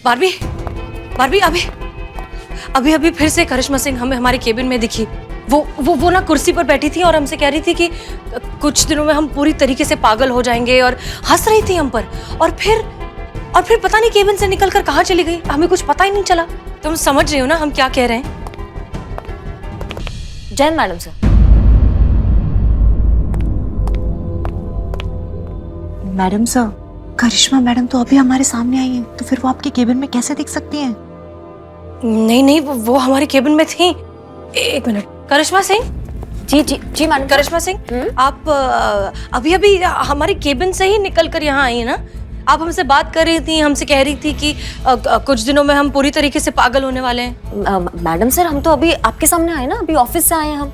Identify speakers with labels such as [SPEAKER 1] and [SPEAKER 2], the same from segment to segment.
[SPEAKER 1] Barbie, Barbie अभी अभी अभी फिर से करिश्मा सिंह हमें हमारे केबिन में दिखी। वो ना कुर्सी पर बैठी थी और हमसे कह रही थी कि कुछ दिनों में हम पूरी तरीके से पागल हो जाएंगे, और हंस रही थी हम पर। और फिर पता नहीं केबिन से निकलकर कहाँ चली गई, हमें कुछ पता ही नहीं चला। तुम समझ रही हो ना हम क्या कह रहे हैं?
[SPEAKER 2] Jain madam sir.
[SPEAKER 3] Madam sir, Karishma madam तो अभी हमारे सामने आई हैं, तो फिर वो आपके केबिन में कैसे दिख सकती हैं?
[SPEAKER 1] नहीं, वो हमारे केबिन में थी। एक मिनट, करिश्मा सिंह।
[SPEAKER 2] जी मैडम।
[SPEAKER 1] करिश्मा सिंह, आप अभी अभी हमारे केबिन से ही निकल कर यहाँ आई है ना? आप हमसे बात कर रही थी, हमसे कह रही थी कि कुछ दिनों में हम पूरी तरीके से पागल होने वाले हैं।
[SPEAKER 2] मैडम सर, हम तो अभी आपके सामने आए ना, अभी ऑफिस से आए हैं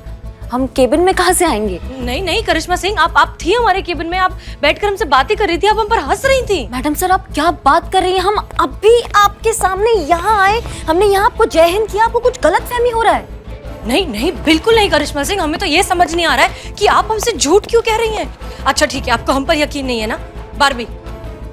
[SPEAKER 2] हम केबिन में कहाँ से आएंगे?
[SPEAKER 1] नहीं करिश्मा सिंह, आप थी हमारे केबिन में, आप बैठकर हमसे बातें कर रही थी, आप हम पर हंस रही थी।
[SPEAKER 2] मैडम सर, आप क्या बात कर रही हैं? हम अभी आपके सामने यहाँ आए, हमने यहाँ आपको जय हिंद किया, आपको कुछ गलतफहमी हो रहा है।
[SPEAKER 1] नहीं, बिल्कुल नहीं करिश्मा सिंह, हमें तो ये समझ नहीं आ रहा है कि आप हमसे झूठ क्यों कह रही हैं। अच्छा ठीक है, आपको हम पर यकीन नहीं है ना?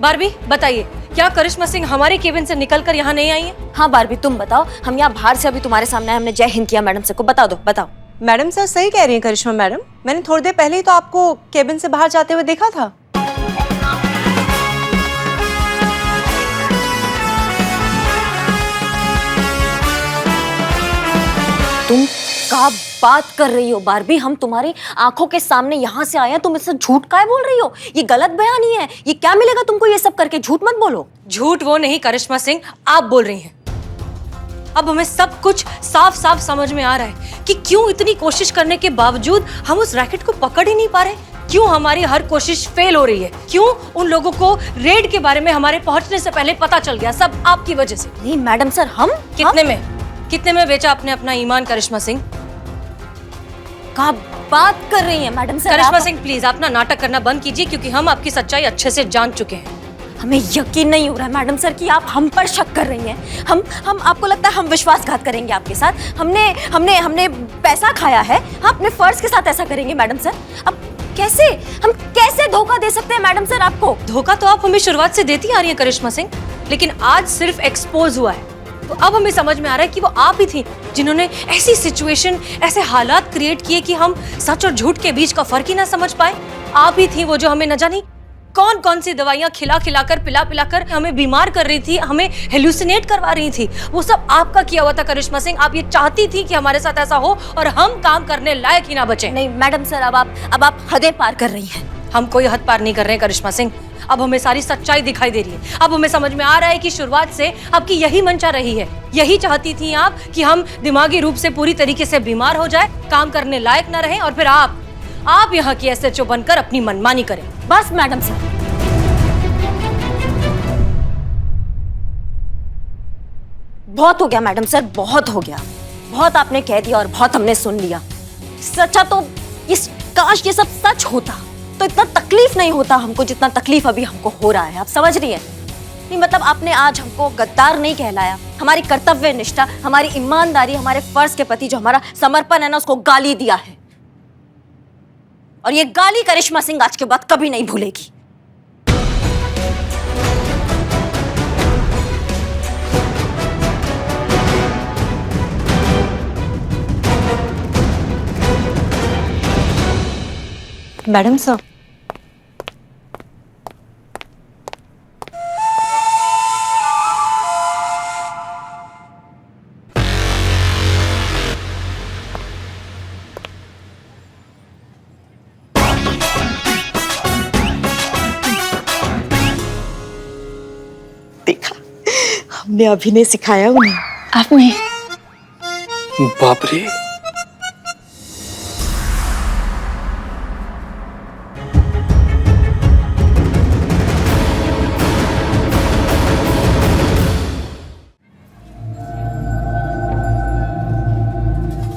[SPEAKER 1] बारबी बताइए, क्या करिश्मा सिंह हमारे केबिन से निकलकर यहाँ नहीं आई है?
[SPEAKER 2] हाँ बारबी, तुम बताओ। हम यहाँ बाहर से अभी तुम्हारे सामने आए, हमने जय हिंद किया मैडम सर को। बताओ।
[SPEAKER 3] मैडम सर सही कह रही हैं करिश्मा मैडम, मैंने थोड़ी देर पहले ही तो आपको केबिन से बाहर जाते हुए देखा था।
[SPEAKER 2] तुम क्या बात कर रही हो बारबी? हम तुम्हारी आंखों के सामने यहाँ से आए हैं, तुम इससे झूठ काहे बोल रही हो? ये गलत बयानी है। ये क्या मिलेगा तुमको ये सब करके? झूठ मत बोलो।
[SPEAKER 1] झूठ वो नहीं करिश्मा सिंह, आप बोल रही हैं। अब हमें सब कुछ साफ साफ समझ में आ रहा है कि क्यों इतनी कोशिश करने के बावजूद हम उस रैकेट को पकड़ ही नहीं पा रहे, क्यों हमारी हर कोशिश फेल हो रही है, क्यों उन लोगों को रेड के बारे में हमारे पहुंचने से पहले पता चल गया। सब आपकी वजह से।
[SPEAKER 2] नहीं मैडम सर, हम
[SPEAKER 1] कितने में बेचा आपने अपना ईमान करिश्मा सिंह?
[SPEAKER 2] क्या बात कर रही हैं madam sir?
[SPEAKER 1] Karishma Singh please, आप ना नाटक करना बंद कीजिए, क्योंकि हम आपकी सच्चाई अच्छे से जान चुके हैं।
[SPEAKER 2] हमें यकीन नहीं हो रहा है मैडम सर कि आप हम पर शक कर रही हैं। हम आपको लगता है हम विश्वासघात करेंगे आपके साथ? हमने पैसा खाया है, हम अपने फर्ज के साथ ऐसा करेंगे मैडम सर? अब हम कैसे धोखा दे सकते हैं मैडम सर आपको?
[SPEAKER 1] धोखा तो आप हमें शुरुआत से देती आ रही हैं करिश्मा सिंह, लेकिन आज सिर्फ एक्सपोज हुआ है। तो अब हमें समझ में आ रहा है कि वो आप ही थी जिन्होंने ऐसी सिचुएशन, ऐसे हालात क्रिएट किए कि हम सच और झूठ के बीच का फर्क ही ना समझ पाए। आप ही थी वो जो हमें न जानी कौन सी दवाइयां खिलाकर पिला हमें बीमार कर रही थी, हमें हेलुसिनेट करवा रही थी। वो सब आपका किया हुआ था करिश्मा सिंह। आप ये चाहती थी कि हमारे साथ ऐसा हो और हम काम करने लायक ही ना बचे।
[SPEAKER 2] नहीं मैडम सर, अब आप हदें पार कर रही हैं।
[SPEAKER 1] हम कोई हद पार नहीं कर रहे हैं करिश्मा सिंह। अब हमें सारी सच्चाई दिखाई दे रही है। अब हमें समझ में आ रहा है कि शुरुआत से आपकी यही मंशा रही है, यही चाहती थी आप कि हम दिमागी रूप से पूरी तरीके से बीमार हो जाए, काम करने लायक ना रहें, और फिर आप यहाँ की एसएचओ बनकर अपनी मनमानी करें।
[SPEAKER 2] बस मैडम सर, बहुत हो गया मैडम सर, बहुत हो गया। बहुत आपने कह दिया और बहुत हमने सुन लिया। सच्चा तो काश ये सब सच होता तो इतना तकलीफ नहीं होता हमको जितना तकलीफ अभी हमको हो रहा है। आप समझ रही हैं? नहीं मतलब आपने आज हमको गद्दार नहीं कहलाया, हमारी कर्तव्य निष्ठा, हमारी ईमानदारी, हमारे फर्ज के प्रति जो हमारा समर्पण है ना, उसको गाली दिया है। और ये गाली करिश्मा सिंह आज के बाद कभी नहीं भूलेगी।
[SPEAKER 3] मैडम सर, देखा, हमने अभिनय सिखाया उन्हें।
[SPEAKER 4] आपने?
[SPEAKER 5] बाप रे,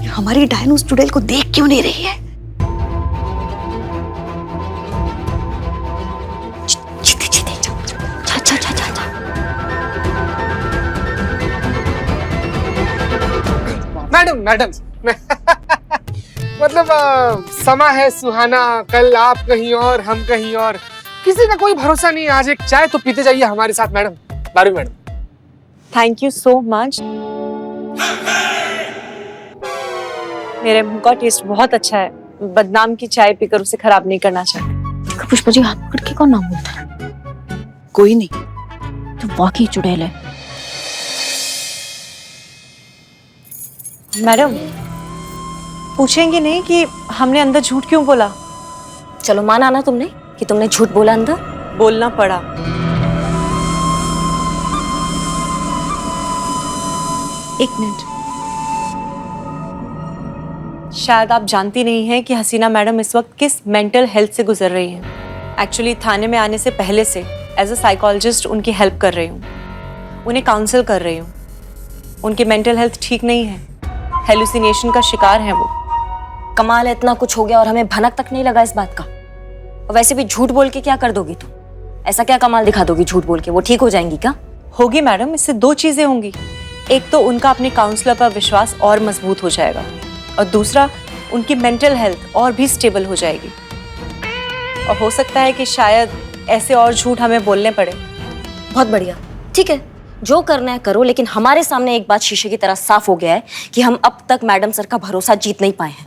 [SPEAKER 3] हमारी डायन उस चुड़ैल को देख क्यों नहीं रही है?
[SPEAKER 5] मैडम मतलब समा है सुहाना, कल आप कहीं और हम कहीं और, किसी का कोई भरोसा नहीं। आज एक चाय तो पीते जाइए हमारे साथ मैडम। बारू madam,
[SPEAKER 3] thank you so much. मेरे मुंह का टेस्ट बहुत अच्छा है, बदनाम की चाय पीकर उसे खराब नहीं करना चाहिए।
[SPEAKER 2] पुष्पा जी हाथ पकड़ के कौन नाम बोलता है?
[SPEAKER 3] कोई नहीं।
[SPEAKER 2] तो वाकई चुड़ैल है।
[SPEAKER 3] मैडम पूछेंगे नहीं कि हमने अंदर झूठ क्यों बोला?
[SPEAKER 2] चलो माना ना तुमने कि तुमने झूठ बोला अंदर।
[SPEAKER 3] बोलना पड़ा। एक मिनट। शायद आप जानती नहीं हैं कि हसीना मैडम इस वक्त किस मेंटल हेल्थ से गुजर रही हैं। एक्चुअली थाने में आने से पहले से एज अ साइकोलॉजिस्ट उनकी हेल्प कर रही हूँ, उन्हें काउंसल कर रही हूँ। उनकी मेंटल हेल्थ ठीक नहीं है, हेलुसिनेशन का शिकार हैं वो।
[SPEAKER 2] कमाल है, इतना कुछ हो गया और हमें भनक तक नहीं लगा इस बात का। और वैसे भी झूठ बोल के क्या कर दोगी तुम? ऐसा क्या कमाल दिखा दोगी झूठ बोल के? वो ठीक हो जाएंगी क्या?
[SPEAKER 3] होगी मैडम, इससे दो चीजें होंगी। एक तो उनका अपने काउंसलर पर विश्वास और मजबूत हो जाएगा, और दूसरा उनकी मेंटल हेल्थ और भी स्टेबल हो जाएगी। और हो सकता है कि शायद ऐसे और झूठ हमें बोलने पड़े।
[SPEAKER 2] बहुत बढ़िया, ठीक है, जो करना है करो, लेकिन हमारे सामने एक बात शीशे की तरह साफ हो गया है कि हम अब तक मैडम सर का भरोसा जीत नहीं पाए हैं।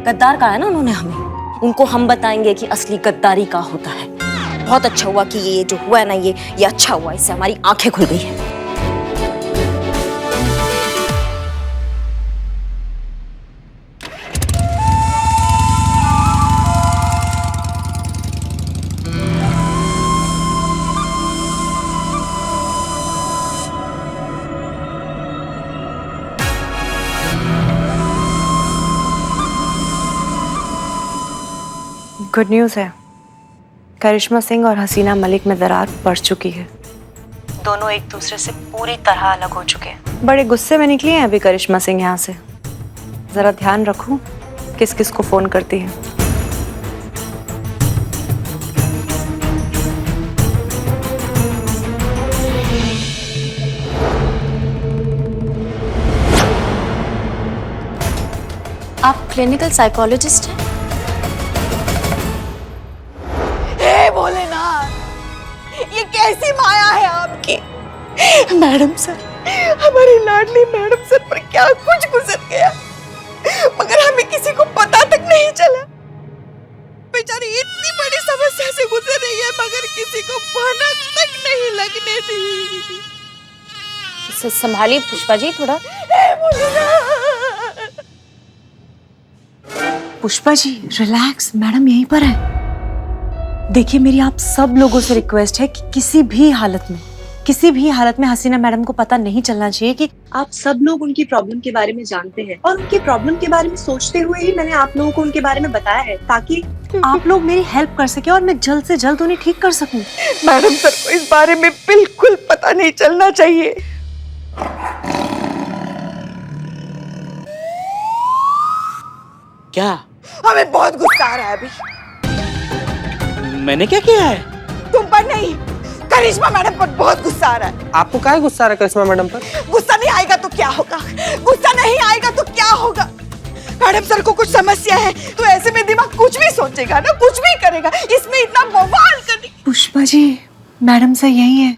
[SPEAKER 2] गद्दार कहा है ना उन्होंने हमें, उनको हम बताएंगे कि असली गद्दारी का होता है। बहुत अच्छा हुआ कि ये जो हुआ है ना, ये अच्छा हुआ, इससे हमारी आंखें खुल गई हैं।
[SPEAKER 3] गुड न्यूज़ है, करिश्मा सिंह और हसीना मलिक में दरार पड़ चुकी है। दोनों एक दूसरे से पूरी तरह अलग हो चुके हैं। बड़े गुस्से में निकली हैं अभी करिश्मा सिंह यहाँ से। जरा ध्यान रखूं किस किस को फोन करती है।
[SPEAKER 2] आप क्लिनिकल साइकोलॉजिस्ट हैं?
[SPEAKER 4] हे भोलेनाथ, ये कैसी माया है आपकी। मैडम सर, हमारी लाडली मैडम सर पर क्या कुछ गुजर गया, मगर हमें किसी को पता तक नहीं चला। बेचारी इतनी बड़ी समस्या से गुजर रही है, मगर किसी को भनक तक नहीं लगने दी।
[SPEAKER 2] संभालिए पुष्पा जी थोड़ा।
[SPEAKER 4] हे भोलेनाथ।
[SPEAKER 3] पुष्पा जी रिलैक्स, मैडम यहीं पर है। देखिए मेरी आप सब लोगों से रिक्वेस्ट है कि किसी भी हालत में हसीना मैडम को पता नहीं चलना चाहिए कि
[SPEAKER 6] आप सब लोग उनकी प्रॉब्लम के बारे में जानते हैं, और उनकी प्रॉब्लम के बारे में सोचते हुए ही मैंने आप लोगों को उनके बारे में बताया है, ताकि
[SPEAKER 3] आप लोग मेरी हेल्प कर सके और मैं जल्द से जल्द उन्हें ठीक कर सकूं।
[SPEAKER 4] मैडम सर को इस बारे में बिल्कुल पता नहीं चलना चाहिए।
[SPEAKER 7] क्या?
[SPEAKER 4] हमें बहुत गुस्सा आ रहा है अभी।
[SPEAKER 7] मैंने क्या किया है?
[SPEAKER 4] तुम पर नहीं, करिश्मा मैडम पर बहुत गुस्सा आ रहा है।
[SPEAKER 5] आपको क्या गुस्सा आ रहा है करिश्मा मैडम पर?
[SPEAKER 4] गुस्सा नहीं आएगा तो क्या होगा? गुस्सा नहीं आएगा तो क्या होगा? मैडम सर को कुछ समस्या है तो ऐसे में दिमाग कुछ भी सोचेगा ना, कुछ भी करेगा। इसमें इतना बवाल करने।
[SPEAKER 3] पुष्पा जी मैडम से यही है,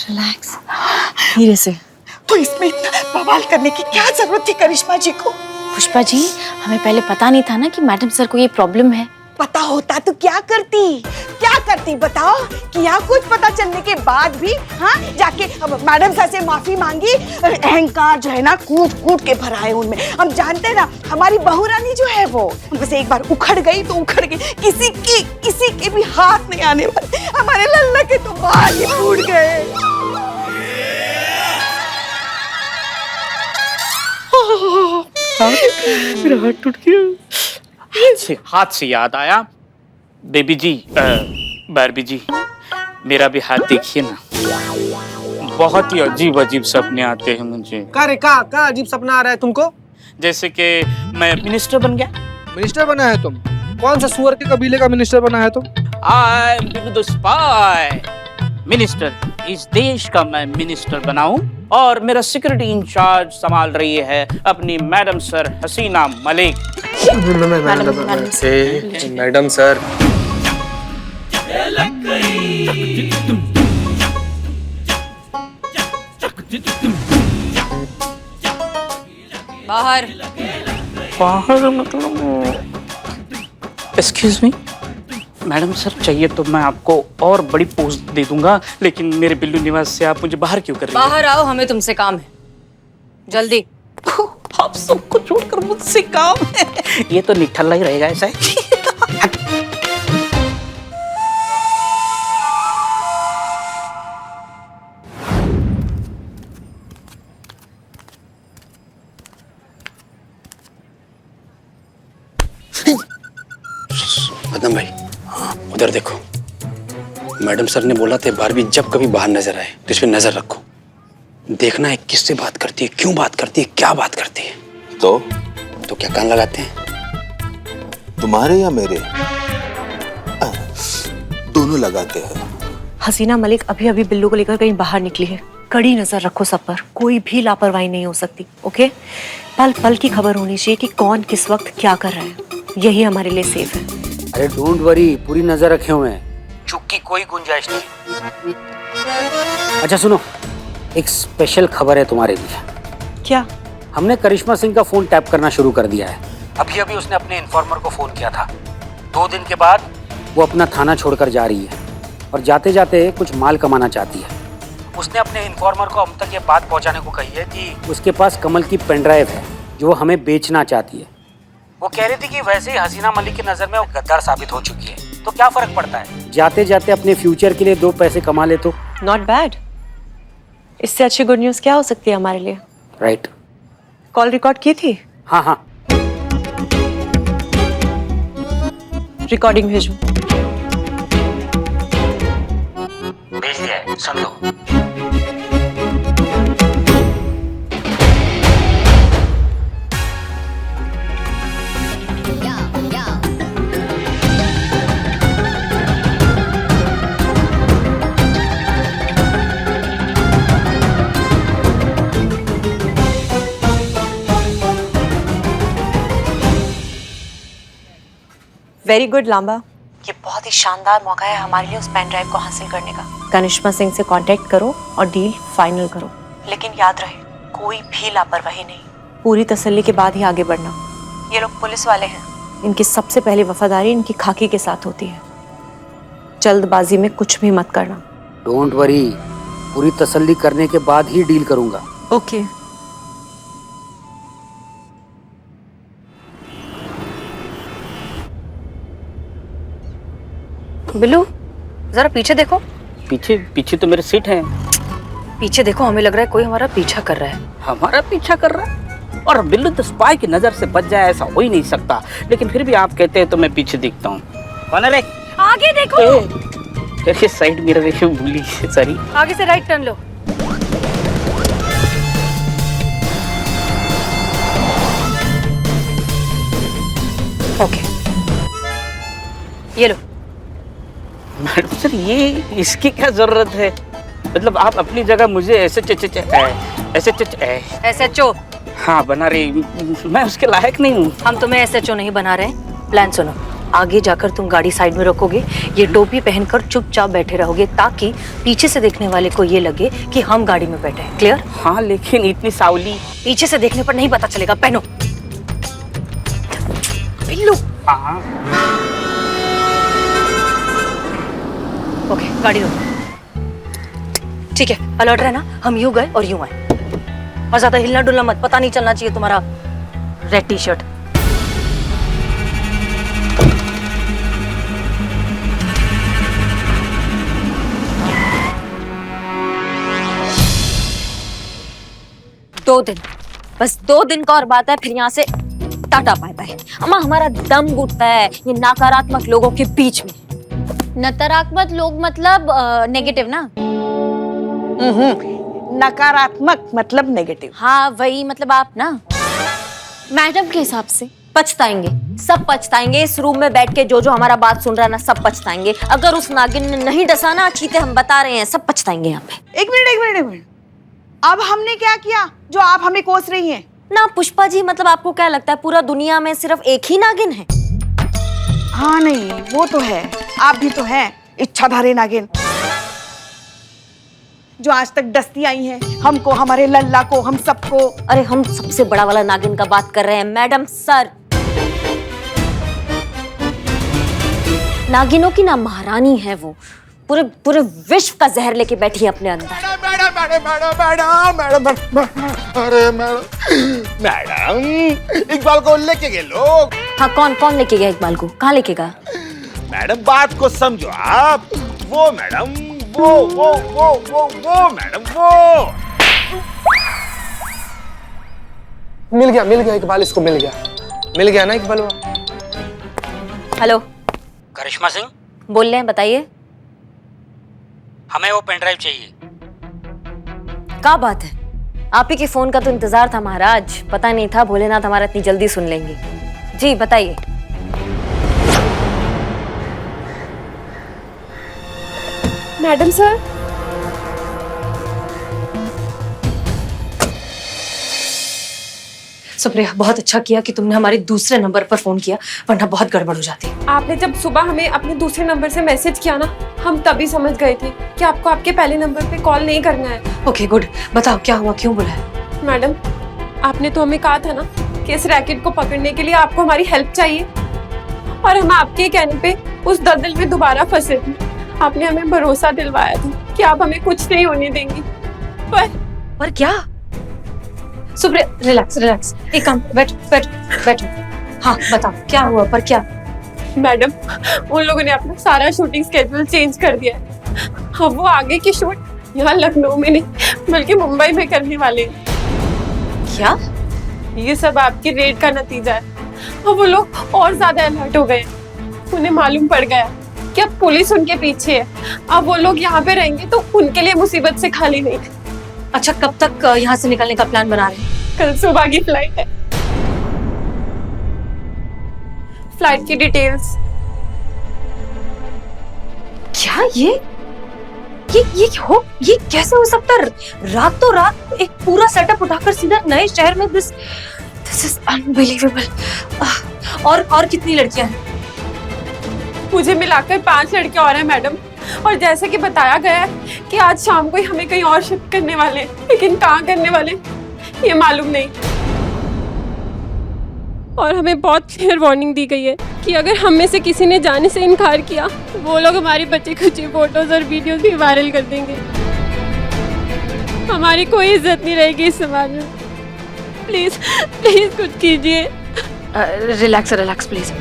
[SPEAKER 3] रिलैक्स धीरे से।
[SPEAKER 4] तो इसमें इतना बवाल करने की क्या जरूरत थी करिश्मा जी को?
[SPEAKER 2] पुष्पा जी हमें पहले पता नहीं था ना कि मैडम सर को ये प्रॉब्लम है।
[SPEAKER 4] पता होता तो क्या करती बताओ? कि यहाँ कुछ पता चलने के बाद भी जाके मैडम सर से माफी मांगी। अहंकार जो है ना कूट कूट के भरा है उनमें। हम जानते हैं ना, हमारी बहू रानी जो है वो बस एक बार उखड़ गई तो उखड़ गई, किसी के भी हाथ नहीं आने वाले। हमारे लल्ला के तो बाल ही फूट गए।
[SPEAKER 7] मेरा हाथ टूट गया। हाथ से याद आया, बेबी जी, बारबी जी, मेरा भी हाथ देखिए ना। बहुत ही अजीब अजीब सपने आते हैं मुझे।
[SPEAKER 5] का अजीब सपना आ रहा है तुमको?
[SPEAKER 7] जैसे कि मैं मिनिस्टर बन गया।
[SPEAKER 5] मिनिस्टर बना है तुम? कौन सा सुअर के कबीले का मिनिस्टर बना है तुम?
[SPEAKER 7] I am the spy minister. इस देश का मैं मिनिस्टर बनाऊं और मेरा सिक्योरिटी इंचार्ज संभाल रही है अपनी मैडम सर हसीना मलिक।
[SPEAKER 5] मैडम सर,
[SPEAKER 1] बाहर।
[SPEAKER 7] बाहर मतलब? एक्सक्यूज मी मैडम सर, चाहिए तो मैं आपको और बड़ी पोस्ट दे दूंगा, लेकिन मेरे बिल्लू निवास से आप मुझे बाहर क्यों कर रही हैं?
[SPEAKER 1] बाहर आओ, हमें तुमसे काम है, जल्दी।
[SPEAKER 7] आप सबको छोड़कर मुझसे काम है? ये तो निठल्ला ही रहेगा ऐसा है।
[SPEAKER 8] मदन भाई, उधर देखो। मैडम सर ने बोला था बारबी जब कभी बाहर नजर आए तो इस पे नजर रखो। देखना है किससे बात करती है, क्यों बात करती है, क्या बात करती है। तो क्या कान लगाते हैं?
[SPEAKER 9] तुम्हारे या मेरे? दोनों लगाते हैं।
[SPEAKER 3] हसीना मलिक अभी अभी बिल्लू को लेकर कहीं बाहर निकली है। कड़ी नजर रखो सब पर, कोई भी लापरवाही नहीं हो सकती। ओके, पल पल की खबर होनी चाहिए कि कौन किस वक्त क्या कर रहा है। यही हमारे लिए सेफ है।
[SPEAKER 10] अरे डोंट वरी, पूरी नजर रखे हुए हैं, चूक की कोई गुंजाइश नहीं। अच्छा सुनो, एक स्पेशल खबर है तुम्हारे लिए।
[SPEAKER 3] क्या?
[SPEAKER 10] हमने करिश्मा सिंह का फोन टैप करना शुरू कर दिया है। अभी अभी उसने अपने इन्फॉर्मर को फोन किया था। 2 दिन के बाद वो अपना थाना छोड़कर जा रही है और जाते जाते कुछ माल कमाना चाहती है। उसने अपने इन्फॉर्मर को हम तक ये बात पहुंचाने को कही है कि उसके पास कमल की पेनड्राइव है जो वो हमें बेचना चाहती है। वो कह रही थी कि वैसे ही हसीना मलिक की नजर में वो गद्दार साबित हो चुकी है, तो क्या फर्क पड़ता है, जाते जाते अपने फ्यूचर के लिए 2 पैसे कमा ले तो।
[SPEAKER 3] Not bad. इससे अच्छी गुड न्यूज क्या हो सकती है हमारे लिए?
[SPEAKER 10] राइट।
[SPEAKER 3] कॉल रिकॉर्ड की थी?
[SPEAKER 10] हाँ हाँ,
[SPEAKER 3] रिकॉर्डिंग भेजूं?
[SPEAKER 10] भेज दिया है, सुन लो।
[SPEAKER 3] वेरी गुड लांबा, ये बहुत ही शानदार मौका है हमारे लिए उस पेन ड्राइव को हासिल करने का। करिश्मा सिंह से कांटेक्ट करो और डील फाइनल करो, लेकिन याद रहे कोई भी लापरवाही नहीं। पूरी तसल्ली के बाद ही आगे बढ़ना। ये लोग पुलिस वाले हैं, इनकी सबसे पहली वफादारी इनकी खाकी के साथ होती है। जल्दबाजी में कुछ भी मत करना।
[SPEAKER 10] डोंट वरी, पूरी तसल्ली करने के बाद ही डील करूंगा।
[SPEAKER 3] ओके।
[SPEAKER 1] बिल्लू जरा पीछे देखो।
[SPEAKER 7] पीछे? पीछे तो मेरे सीट है।
[SPEAKER 1] पीछे देखो, हमें लग रहा है कोई हमारा पीछा कर रहा है।
[SPEAKER 7] हमारा पीछा कर रहा है? और बिल्लू तो स्पाई की नजर से बच जाए ऐसा हो ही नहीं सकता, लेकिन फिर भी आप कहते हैं तो मैं पीछे दिखता हूँ। कौन है रे?
[SPEAKER 1] आगे देखो।
[SPEAKER 7] साइड मिरर भूली, सॉरी।
[SPEAKER 1] आगे से राइट टर्न लो। ओके, ये लो।
[SPEAKER 7] मैडम सर, ये इसकी क्या जरूरत है? मतलब आप अपनी जगह मुझे
[SPEAKER 1] SHO
[SPEAKER 7] हाँ बना रही, मैं उसके लायक नहीं हूँ।
[SPEAKER 1] हम तुम्हें SHO नहीं बना रहे। प्लान सुनो, आगे जाकर तुम गाड़ी साइड में रखोगे, ये टोपी पहनकर चुपचाप बैठे रहोगे ताकि पीछे से देखने वाले को ये लगे कि हम गाड़ी में बैठे हैं। क्लियर?
[SPEAKER 7] हाँ, लेकिन इतनी सावली
[SPEAKER 1] पीछे से देखने पर नहीं पता चलेगा। पहनो। बिल्लू। ओके, गाड़ी रोको। ठीक है, अलर्ट रहना। हम यूं गए और यूं आए, और ज्यादा हिलना डुलना मत। पता नहीं चलना चाहिए तुम्हारा रेड टी-शर्ट।
[SPEAKER 2] बस 2 दिन का और बात है, फिर यहाँ से टाटा बाय बाय। अम्मा, हमारा दम घुटता है ये नकारात्मक लोगों के बीच में।
[SPEAKER 11] नकारात्मक लोग मतलब नेगेटिव ना?
[SPEAKER 4] नकारात्मक मतलब नेगेटिव।
[SPEAKER 2] हाँ वही, मतलब आप ना
[SPEAKER 11] मैडम के हिसाब से
[SPEAKER 2] पछताएंगे, सब पछताएंगे। इस रूम में बैठ के जो जो हमारा बात सुन रहा है ना, सब पछताएंगे। अगर उस नागिन ने नहीं डसा ना, चीते हम बता रहे हैं, सब पछताएंगे यहाँ पे।
[SPEAKER 4] एक मिनट। अब हमने क्या किया जो आप हमें कोस रही हैं?
[SPEAKER 2] ना पुष्पा जी, मतलब आपको क्या लगता है पूरा दुनिया में सिर्फ एक ही नागिन है?
[SPEAKER 4] हाँ नहीं, वो तो है, आप भी तो हैं इच्छाधारी नागिन। जो आज तक डसती आई हैं हमको, हमारे लल्ला को, हम सबको।
[SPEAKER 2] अरे हम सबसे बड़ा वाला नागिन का बात कर रहे हैं मैडम सर। नागिनों की ना महारानी है वो, पूरे पूरे विश्व का जहर लेके बैठी है अपने अंदर।
[SPEAKER 5] अरे मैडम इकबाल को लेके गए लोग।
[SPEAKER 2] हाँ, कौन कौन लेके गया इकबाल को? कहाँ लेके गया?
[SPEAKER 9] मैडम बात को समझो आप। वो मैडम वो मैडम वो
[SPEAKER 5] मिल गया इकबाल, इसको मिल गया ना इकबाल।
[SPEAKER 2] हेलो,
[SPEAKER 10] करिश्मा सिंह
[SPEAKER 2] बोल रहे हैं, बताइए।
[SPEAKER 10] हमें वो पेन ड्राइव चाहिए।
[SPEAKER 2] क्या बात है? आप ही के फोन का तो इंतजार था महाराज, पता नहीं था भोलेनाथ हमारा इतनी जल्दी सुन लेंगे। जी बताइए।
[SPEAKER 6] मैडम सर,
[SPEAKER 1] सुप्रिया, बहुत अच्छा किया कि तुमने हमारे दूसरे नंबर पर फोन किया, वरना बहुत गड़बड़ हो जाती।
[SPEAKER 6] आपने जब सुबह हमें अपने दूसरे नंबर से मैसेज किया ना, हम तभी समझ गए थे कि आपको आपके पहले नंबर पे कॉल नहीं करना है।
[SPEAKER 1] ओके गुड, बताओ क्या हुआ, क्यों बुलाया?
[SPEAKER 6] मैडम, आपने तो हमें कहा था ना कि इस रैकेट को पकड़ने के लिए आपको हमारी हेल्प चाहिए, और हम आपके कहने पे उस दलदल में दोबारा फंसे थे। आपने हमें भरोसा दिलवाया था कि आप हमें कुछ नहीं होने देंगी,
[SPEAKER 1] पर क्या? सुप्रिया रिलैक्स, एक काम, बैठो। हाँ बताओ क्या हुआ, पर क्या?
[SPEAKER 6] मैडम, उन लोगों ने अपना सारा शूटिंग स्केड्यूल चेंज कर दिया है। अब वो आगे की शूट यहाँ लखनऊ में नहीं बल्कि मुंबई में करने वाले हैं।
[SPEAKER 1] क्या?
[SPEAKER 6] ये सब आपकी रेड का नतीजा है। अब वो लोग और ज्यादा अलर्ट हो गए। उन्हें मालूम पड़ गया कि अब पुलिस उनके पीछे है। अब वो लोग यहाँ पे रहेंगे तो उनके लिए मुसीबत से खाली नहीं।
[SPEAKER 1] अच्छा, कब तक यहाँ से निकलने का प्लान बना रहे हैं?
[SPEAKER 6] कल सुबह की फ्लाइट है। फ्लाइट की डिटेल्स।
[SPEAKER 1] क्या ये कैसे हो सकता है? रातों रात एक पूरा सेटअप उठाकर सीधा नए शहर में। This is unbelievable. और कितनी लड़कियां हैं?
[SPEAKER 6] मुझे मिलाकर 5 लड़कियां और हैं मैडम, और जैसे कि बताया गया है कि आज शाम को ही हमें कहीं और शिफ्ट करने वाले हैं, लेकिन कहाँ करने वाले ये मालूम नहीं। और हमें बहुत क्लियर वार्निंग दी गई है कि अगर हम में से किसी ने जाने से इनकार किया तो वो लोग हमारी बच्ची खुची फोटोज और वीडियोस भी वायरल कर देंगे। हमारी कोई इज्जत नहीं रहेगी इस समाज में। प्लीज कुछ कीजिए।
[SPEAKER 1] Relax please.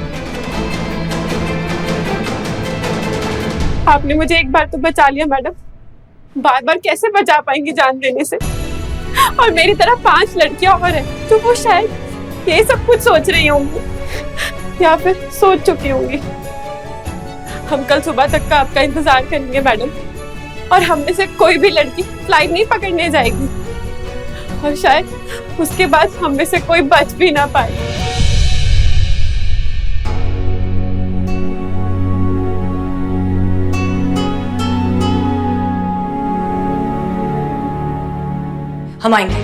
[SPEAKER 6] आपने मुझे एक बार तो बचा लिया मैडम, बार बार कैसे बचा पाएंगी जान देने से? और मेरी तरह 5 लड़कियां और हैं तो वो शायद ये सब कुछ सोच रही होंगी या फिर सोच चुकी होंगी। हम कल सुबह तक का आपका इंतजार करेंगे मैडम, और हम में से कोई भी लड़की फ्लाइट नहीं पकड़ने जाएगी, और शायद उसके बाद हम में से कोई बच भी ना पाए।
[SPEAKER 1] हम आएंगे,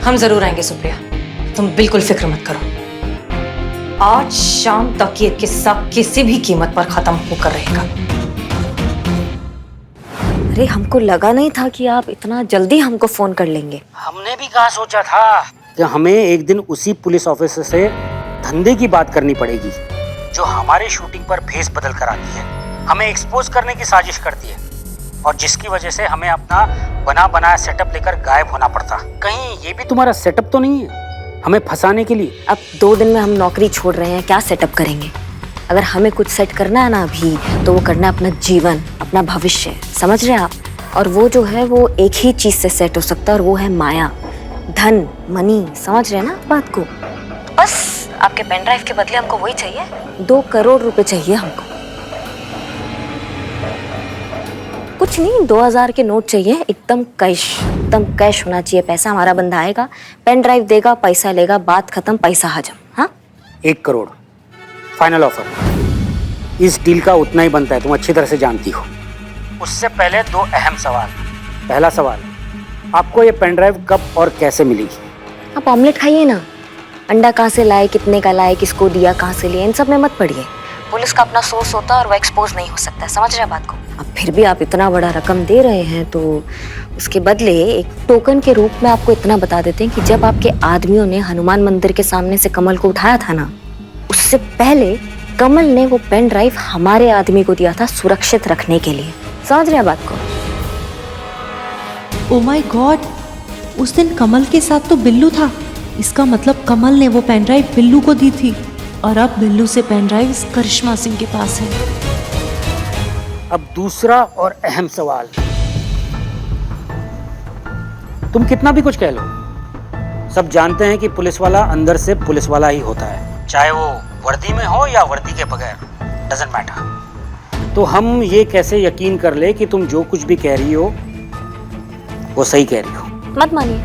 [SPEAKER 1] हम जरूर आएंगे सुप्रिया, तुम बिल्कुल फिक्र मत करो। आज शाम तक ये किस्सा किसी भी कीमत पर खत्म होकर रहेगा।
[SPEAKER 2] अरे हमको लगा नहीं था कि आप इतना जल्दी हमको फोन कर लेंगे।
[SPEAKER 10] हमने भी कहाँ सोचा था कि हमें एक दिन उसी पुलिस ऑफिसर से धंधे की बात करनी पड़ेगी जो हमारे शूटिंग पर भेस बदल कर आती है, हमें एक्सपोज करने की साजिश करती है, और जिसकी वजह से हमें अपना बना बनाया सेटअप लेकर गायब होना पड़ता। कहीं ये भी तुम्हारा सेटअप तो नहीं है हमें फंसाने के लिए?
[SPEAKER 2] अब 2 दिन में हम नौकरी छोड़ रहे हैं, क्या सेटअप करेंगे? अगर हमें कुछ सेट करना है ना अभी, तो वो करना है अपना जीवन, अपना भविष्य, समझ रहे हैं आप? और वो जो है वो एक ही चीज से सेट हो सकता है, और वो है माया, धन, मनी, समझ रहे हैं ना बात को? बस आपके पेन ड्राइव के बदले हमको वही चाहिए, 2 करोड़ रुपए चाहिए हमको। कुछ नहीं, 2000 के नोट चाहिए, एकदम कैश होना चाहिए। पैसा हमारा बंदा आएगा, पेन ड्राइव देगा, पैसा लेगा, बात खत्म, पैसा हजम। हाँ,
[SPEAKER 10] 1 करोड़ फाइनल ऑफर। इस डील का उतना ही बनता है, तुम अच्छी तरह से जानती हो। उससे पहले 2 अहम सवाल। पहला सवाल, आपको ये पेन ड्राइव कब और कैसे मिलेगी?
[SPEAKER 2] आप ऑमलेट खाइए ना, अंडा कहाँ से लाए, कितने का लाए, किसको दिया, कहाँ से लिया, इन सब में मत पड़िए। पुलिस का अपना सोर्स होता है और वो एक्सपोज नहीं हो सकता, समझ रहे हैं बात को? अब फिर भी आप इतना बड़ा रकम दे रहे हैं तो उसके बदले एक टोकन के रूप में आपको इतना बता देते हैं कि जब आपके आदमियों ने हनुमान मंदिर के सामने से कमल को उठाया था ना, उससे पहले कमल ने वो पेन ड्राइव हमारे आदमी को दिया था सुरक्षित रखने के लिए। समझ रहे हैं बात को?
[SPEAKER 12] ओ माय गॉड, उस दिन कमल के साथ तो बिल्लू था। इसका मतलब कमल ने वो पेन ड्राइव बिल्लू को दी थी और अब बिल्लू से पेन ड्राइव करिश्मा सिंह के पास है।
[SPEAKER 10] अब दूसरा और अहम सवाल, तुम कितना भी कुछ कह लो, सब जानते हैं कि पुलिस वाला अंदर से पुलिस वाला ही होता है, चाहे वो वर्दी में हो या वर्दी के बगैर, डजंट मैटर। तो हम ये कैसे यकीन कर ले कि तुम जो कुछ भी कह रही हो वो सही कह रही हो?
[SPEAKER 2] मत मानिए,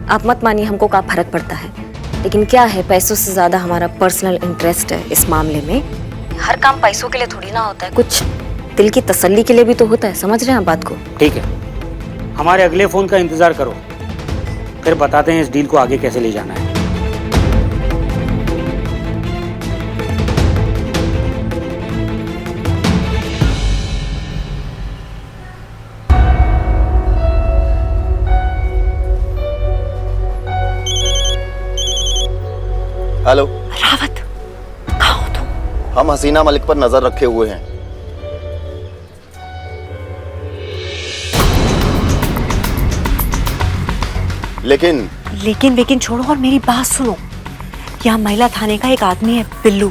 [SPEAKER 2] आप मत मानिए, हमको क्या फर्क पड़ता है। लेकिन क्या है, पैसों से ज्यादा हमारा पर्सनल इंटरेस्ट है इस मामले में। हर काम पैसों के लिए थोड़ी ना होता है, कुछ दिल की तसल्ली के लिए भी तो होता है। समझ रहे हैं आप बात को?
[SPEAKER 10] ठीक है, हमारे अगले फोन का इंतजार करो, फिर बताते हैं इस डील को आगे कैसे ले जाना है।
[SPEAKER 13] हेलो
[SPEAKER 3] रावत, कहाँ हो तुम?
[SPEAKER 13] हम हसीना मलिक पर नजर रखे हुए हैं।
[SPEAKER 3] लेकिन छोड़ो और मेरी बात सुनो। यहाँ महिला थाने का एक आदमी है बिल्लू,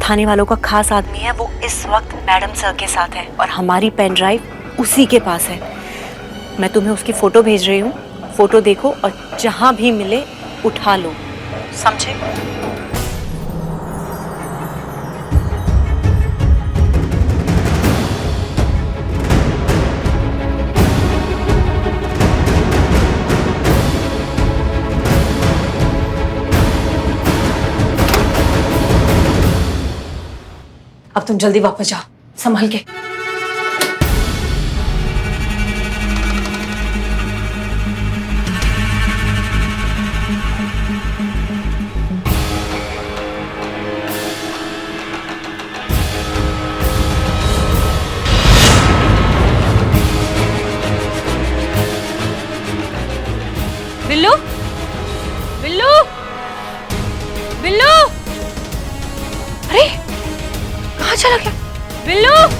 [SPEAKER 3] थाने वालों का खास आदमी है। वो इस वक्त मैडम सर के साथ है और हमारी पेन ड्राइव उसी के पास है। मैं तुम्हें उसकी फोटो भेज रही हूँ, फोटो देखो और जहाँ भी मिले उठा लो, समझे?
[SPEAKER 1] अब तुम जल्दी वापस जाओ, संभल के। बिल्लू, बिल्लू, बिल्लू, अरे कहाँ चला गया बिल्लू?